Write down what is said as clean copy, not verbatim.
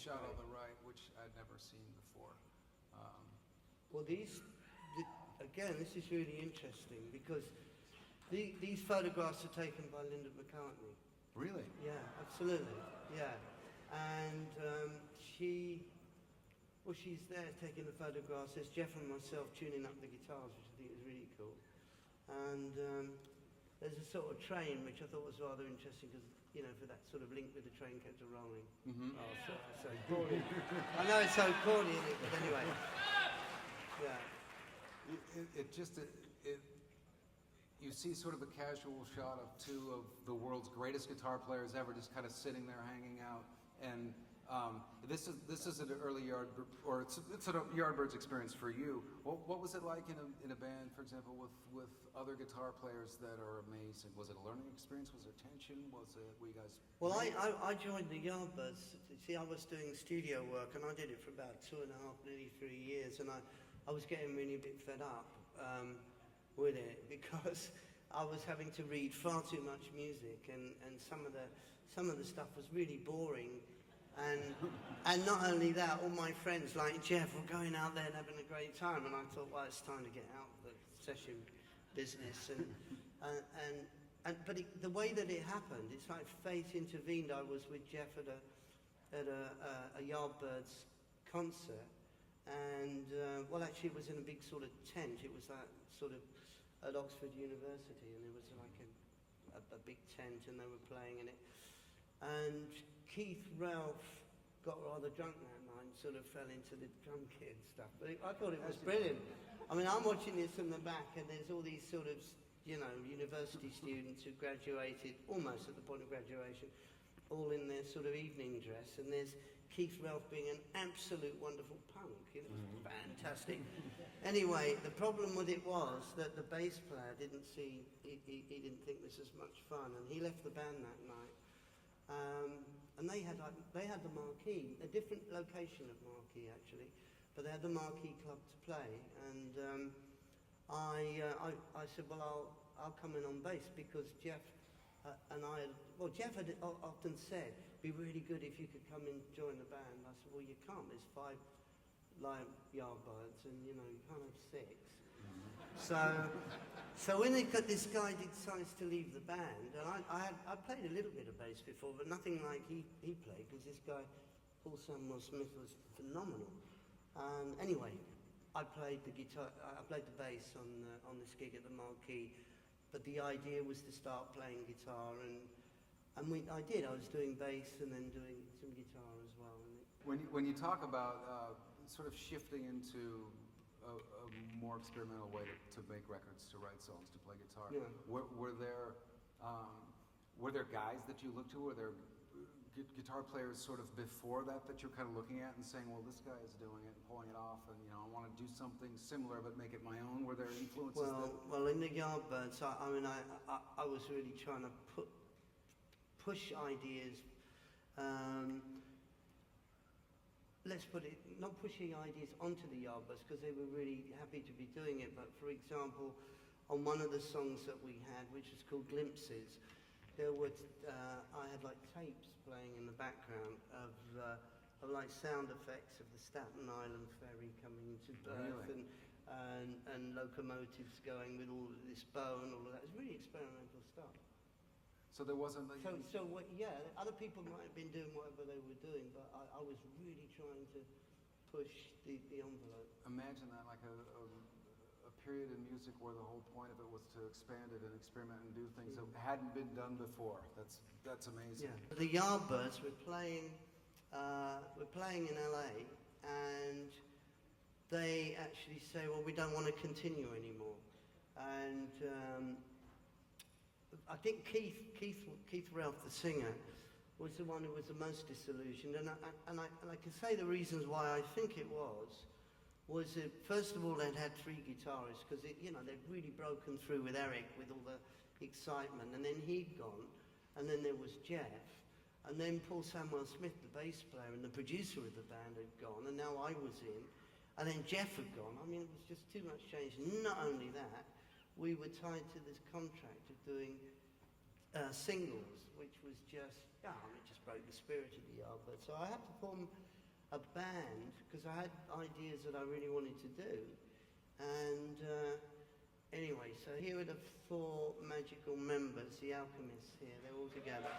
shot on the right, which I'd never seen before. Well, again, this is really interesting because these photographs are taken by Linda McCartney. Really? Yeah, absolutely. Yeah, and she's there taking the photographs. There's Jeff and myself tuning up the guitars, which I think is really cool. And there's a sort of train, which I thought was rather interesting because, for that sort of link with the train kept rolling. Mm-hmm. Oh, so corny. I know it's so corny, isn't it? But anyway, yeah. You see sort of a casual shot of two of the world's greatest guitar players ever, just kind of sitting there hanging out. And this is an early it's a Yardbirds experience for you. What was it like in a band, for example, with other guitar players that are amazing? Was it a learning experience? Was there tension? Were you guys? Well, I joined the Yardbirds. See, I was doing studio work, and I did it for about 2.5, nearly 3 years, and I was getting really a bit fed up with it because I was having to read far too much music, and some of the stuff was really boring. And not only that, all my friends like Jeff were going out there and having a great time, and I thought, well, it's time to get out of the session business. But the way that it happened, it's like fate intervened. I was with Jeff at a Yardbirds concert, and well, actually, it was in a big sort of tent. It was that sort of at Oxford University, and there was like a big tent, and they were playing in it. And Keith Ralph got rather drunk that night and sort of fell into the drum kit and stuff. But I thought it was brilliant. I mean, I'm watching this from the back, and there's all these sort of, university students who graduated, almost at the point of graduation, all in their sort of evening dress, and there's Keith Ralph being an absolute wonderful punk. It was fantastic. Anyway, the problem with it was that the bass player didn't see, he didn't think this was much fun, and he left the band that night. And they had the Marquee, a different location of Marquee actually, but they had the Marquee Club to play, and I said, well, I'll come in on bass because Jeff Jeff had often said, it'd be really good if you could come and join the band. I said, well, you can't. There's 5 live Yardbirds, and you can't have 6. So when this guy decides to leave the band, and I played a little bit of bass before, but nothing like he played, because this guy, Paul Samuel Smith, was phenomenal. Anyway, I played the guitar. I played the bass on this gig at the Marquee, but the idea was to start playing guitar, and I did. I was doing bass and then doing some guitar as well. When you talk about sort of shifting into a more experimental way to make records, to write songs, to play guitar, yeah. Were there guys that you looked to? Were there guitar players sort of before that you're kind of looking at and saying, well, this guy is doing it and pulling it off, and I want to do something similar but make it my own? Were there influences? Well, in the Yardbirds, I was really trying to push ideas. Let's put it, not pushing ideas onto the Yardbirds because they were really happy to be doing it, but for example, on one of the songs that we had, which was called Glimpses, there was, I had like tapes playing in the background of like sound effects of the Staten Island ferry coming into Perth, really? and locomotives going with all this bow and all of that. It was really experimental stuff. So there wasn't. Other people might have been doing whatever they were doing, but I was really trying to push the envelope. Imagine that, like a period in music where the whole point of it was to expand it and experiment and do things that hadn't been done before. That's amazing. Yeah. The Yardbirds were playing in LA, and they actually say, well, we don't want to continue anymore. And I think Keith Ralph, the singer, was the one who was the most disillusioned, and I can say the reasons why I think it was that first of all they'd had 3 guitarists because they'd really broken through with Eric with all the excitement, and then he'd gone, and then there was Jeff, and then Paul Samuel Smith, the bass player and the producer of the band, had gone, and now I was in, and then Jeff had gone. I mean, it was just too much change. And not only that, we were tied to this contract of doing singles, which was just, it just broke the spirit of the Yardbirds. So I had to form a band because I had ideas that I really wanted to do. And anyway, so here are the 4 magical members, the alchemists here, they're all together.